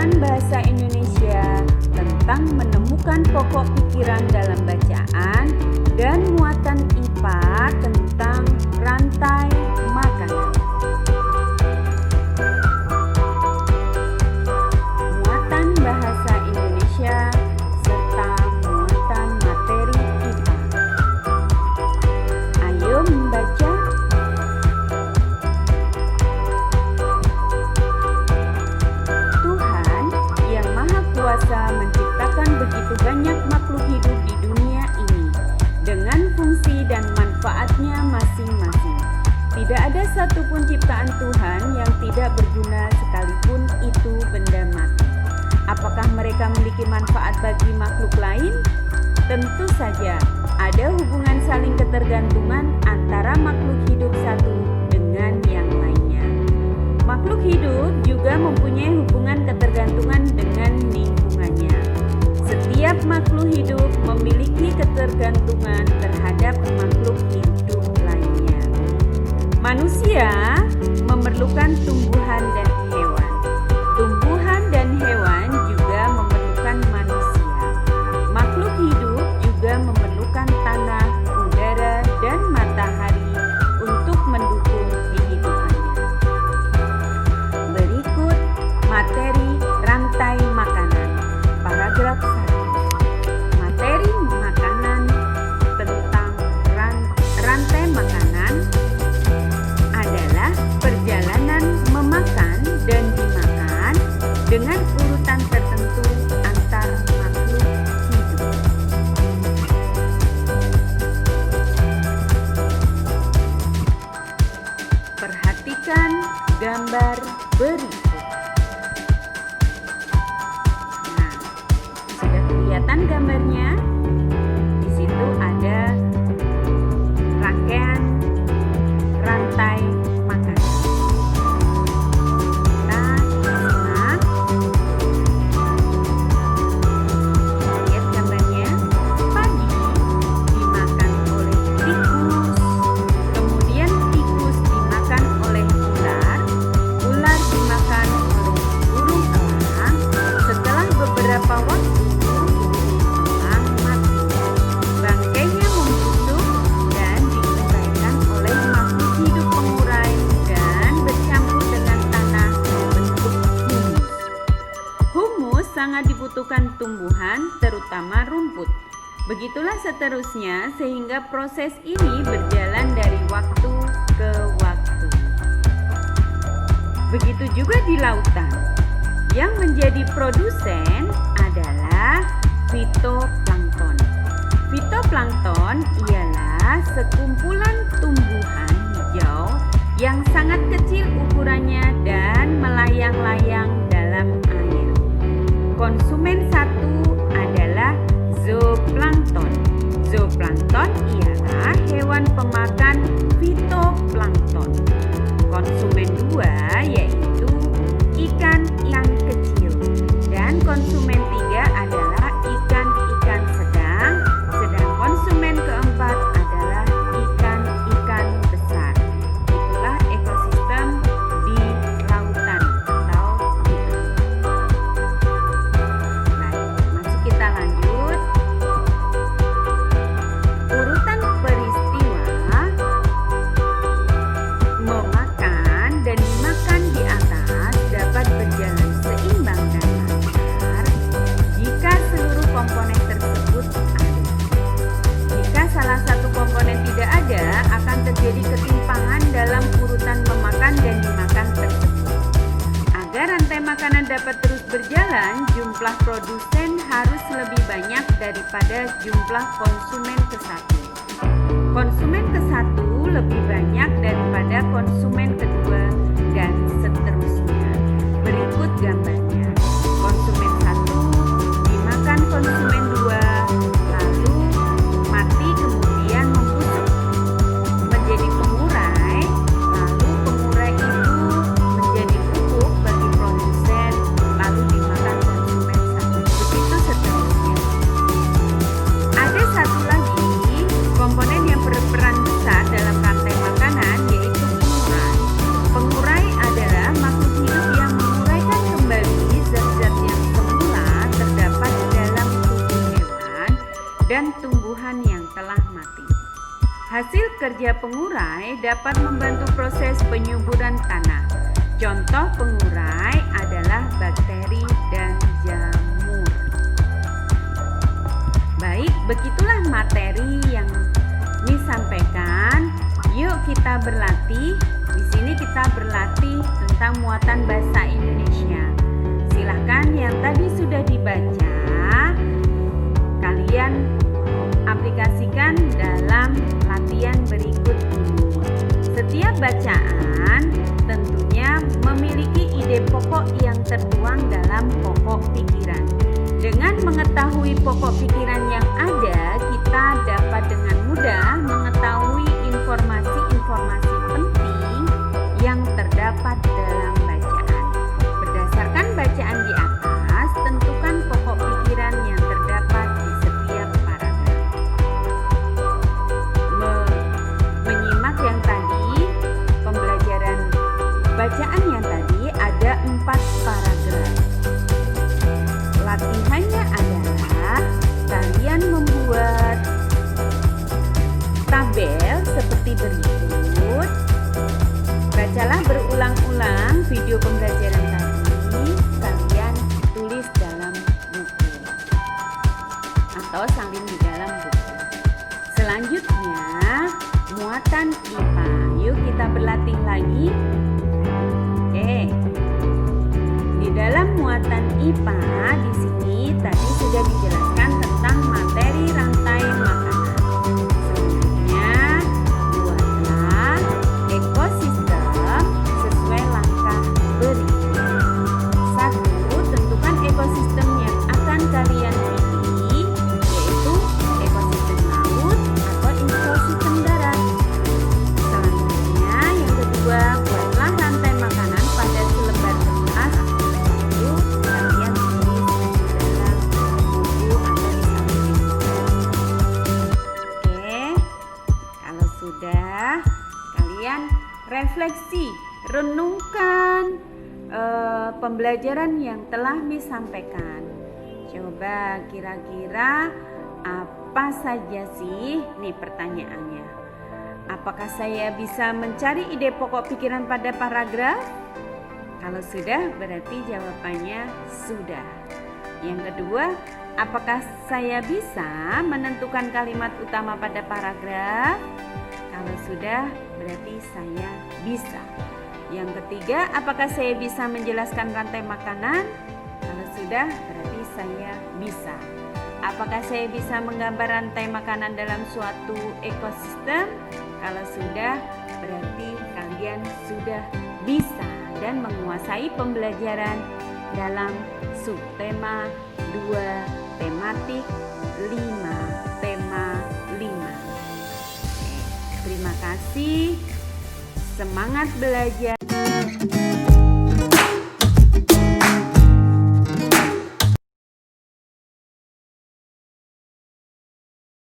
Muatan bahasa Indonesia tentang menemukan pokok pikiran dalam bacaan dan muatan IPA tentang rantai makanan. Muatan bahasa Indonesia serta muatan materi IPA. Ayo membaca. Tuhan yang Maha Kuasa menciptakan begitu banyak makhluk hidup di dunia ini dengan fungsi dan manfaatnya masing-masing. Tidak ada satupun ciptaan Tuhan yang tidak berguna sekalipun itu benda mati. Apakah mereka memiliki manfaat bagi makhluk lain? Tentu saja, ada hubungan saling ketergantungan antara makhluk hidup satu dengan yang lainnya. Makhluk hidup juga mempunyai hubungan ketergantungan dengan lingkungannya. Setiap makhluk hidup memiliki ketergantungan terhadap makhluk hidup lainnya. Manusia memerlukan tumbuhan dan hewan. Tumbuhan dan hewan juga memerlukan manusia. Makhluk hidup juga memerlukan tanah, udara, dan matahari untuk mendukung kehidupannya. Berikut materi rantai makanan. Paragraf 1. Materi makanan tentang rantai makanan adalah perjalanan memakan dan dimakan dengan urutan tertentu antar makhluk hidup. Perhatikan gambar berikut. Nah, sudah kelihatan gambarnya? Di situ ada rangkaian rantai makanan. Kita simak. Lihat gambarnya. Padi dimakan oleh tikus, kemudian tikus dimakan oleh ular, ular dimakan oleh burung elang. Setelah beberapa waktu, burung elang mati. Bangkainya membusuk dan diuraikan oleh makhluk hidup pengurai dan bercampur dengan tanah membentuk humus. Humus sangat dibutuhkan tumbuhan, terutama rumput. Begitulah seterusnya sehingga proses ini berjalan dari waktu ke waktu. Begitu juga di lautan. Yang menjadi produsen adalah fitoplankton. Fitoplankton ialah sekumpulan tumbuhan hijau yang sangat kecil ukurannya dan melayang-layang dalam air. Konsumen satu adalah zooplankton. Zooplankton ialah hewan pemakan fitoplankton. Konsumen dua yaitu ikan yang kecil, dan konsumen tiga adalah ikan-ikan sedang konsumen keempat adalah ikan-ikan besar. Itulah ekosistem di lautan atau di laut. Baik, masuk kita lanjut. Urutan peristiwa memakan dan dimakan di atas dapat berjalan seimbang dan lancar jika seluruh komponen tersebut ada. Jika salah satu komponen tidak ada, akan terjadi ketimpangan dalam urutan memakan dan dimakan tersebut. Agar rantai makanan dapat terus berjalan, jumlah produsen harus lebih banyak daripada jumlah konsumen ke satu. Konsumen ke satu lebih banyak daripada konsumen kedua, dan seterusnya. Berikut gambarnya. Konsumen satu dimakan konsumen dua, lalu mati kemudian membusuk menjadi pengurai, lalu pengurai itu menjadi pupuk bagi produsen, lalu dimakan konsumen satu. Begitu seterusnya. Ada satu lagi komponen yang berperan besar dalam rantai makanan, yaitu pengurai. Pengurai adalah makhluk hidup yang menguraikan kembali Hasil kerja pengurai dapat membantu proses penyuburan tanah. Contoh pengurai adalah bakteri dan jamur. Baik, begitulah materi yang disampaikan. Yuk kita berlatih. Di sini kita berlatih tentang muatan bahasa Indonesia. Silahkan yang tadi sudah dibaca, kalian aplikasikan dalam latihan berikut ini. Setiap bacaan tentunya memiliki ide pokok yang tertuang dalam pokok pikiran. Dengan mengetahui pokok pikiran yang ada, kita dapat dengan mudah mengetahui informasi-informasi penting yang terdapat dalam bacaan. Berdasarkan bacaan di atas, tentukan pokok pikiran yang terdapat di setiap paragraf. Menyimak yang tadi, pembelajaran bacaan yang tadi ada 4 paragraf. Latihannya adalah kalian membuat tabel seperti berikut. Bacalah berulang-ulang video pembelajaran tadi, kalian tulis dalam buku atau salin di dalam buku. Selanjutnya, muatan IPA. Yuk kita berlatih lagi. Oke. Di dalam muatan IPA di sini tadi sudah dijelaskan tentang materi rantai makanan. Selanjutnya, buatlah ekosistem sesuai langkah berikut. 1. Tentukan ekosistem yang akan kalian pilih, yaitu ekosistem laut atau ekosistem darat. Selanjutnya, yang kedua, buatlah rantai makanan pada selembar kertas. Lalu kalian tulis di dalam buku atau di samping. Oke, kalau sudah, kalian refleksi, renungkan pembelajaran yang telah disampaikan. Coba kira-kira apa saja sih? Nih pertanyaannya. Apakah saya bisa mencari ide pokok pikiran pada paragraf? Kalau sudah, berarti jawabannya sudah. Yang kedua, apakah saya bisa menentukan kalimat utama pada paragraf? Kalau sudah, berarti saya bisa. Yang ketiga, apakah saya bisa menjelaskan rantai makanan? Kalau sudah, berarti saya bisa. Apakah saya bisa menggambar rantai makanan dalam suatu ekosistem? Kalau sudah, berarti kalian sudah bisa dan menguasai pembelajaran dalam subtema 2 tematik 5 tema 5. Terima kasih. Semangat belajar.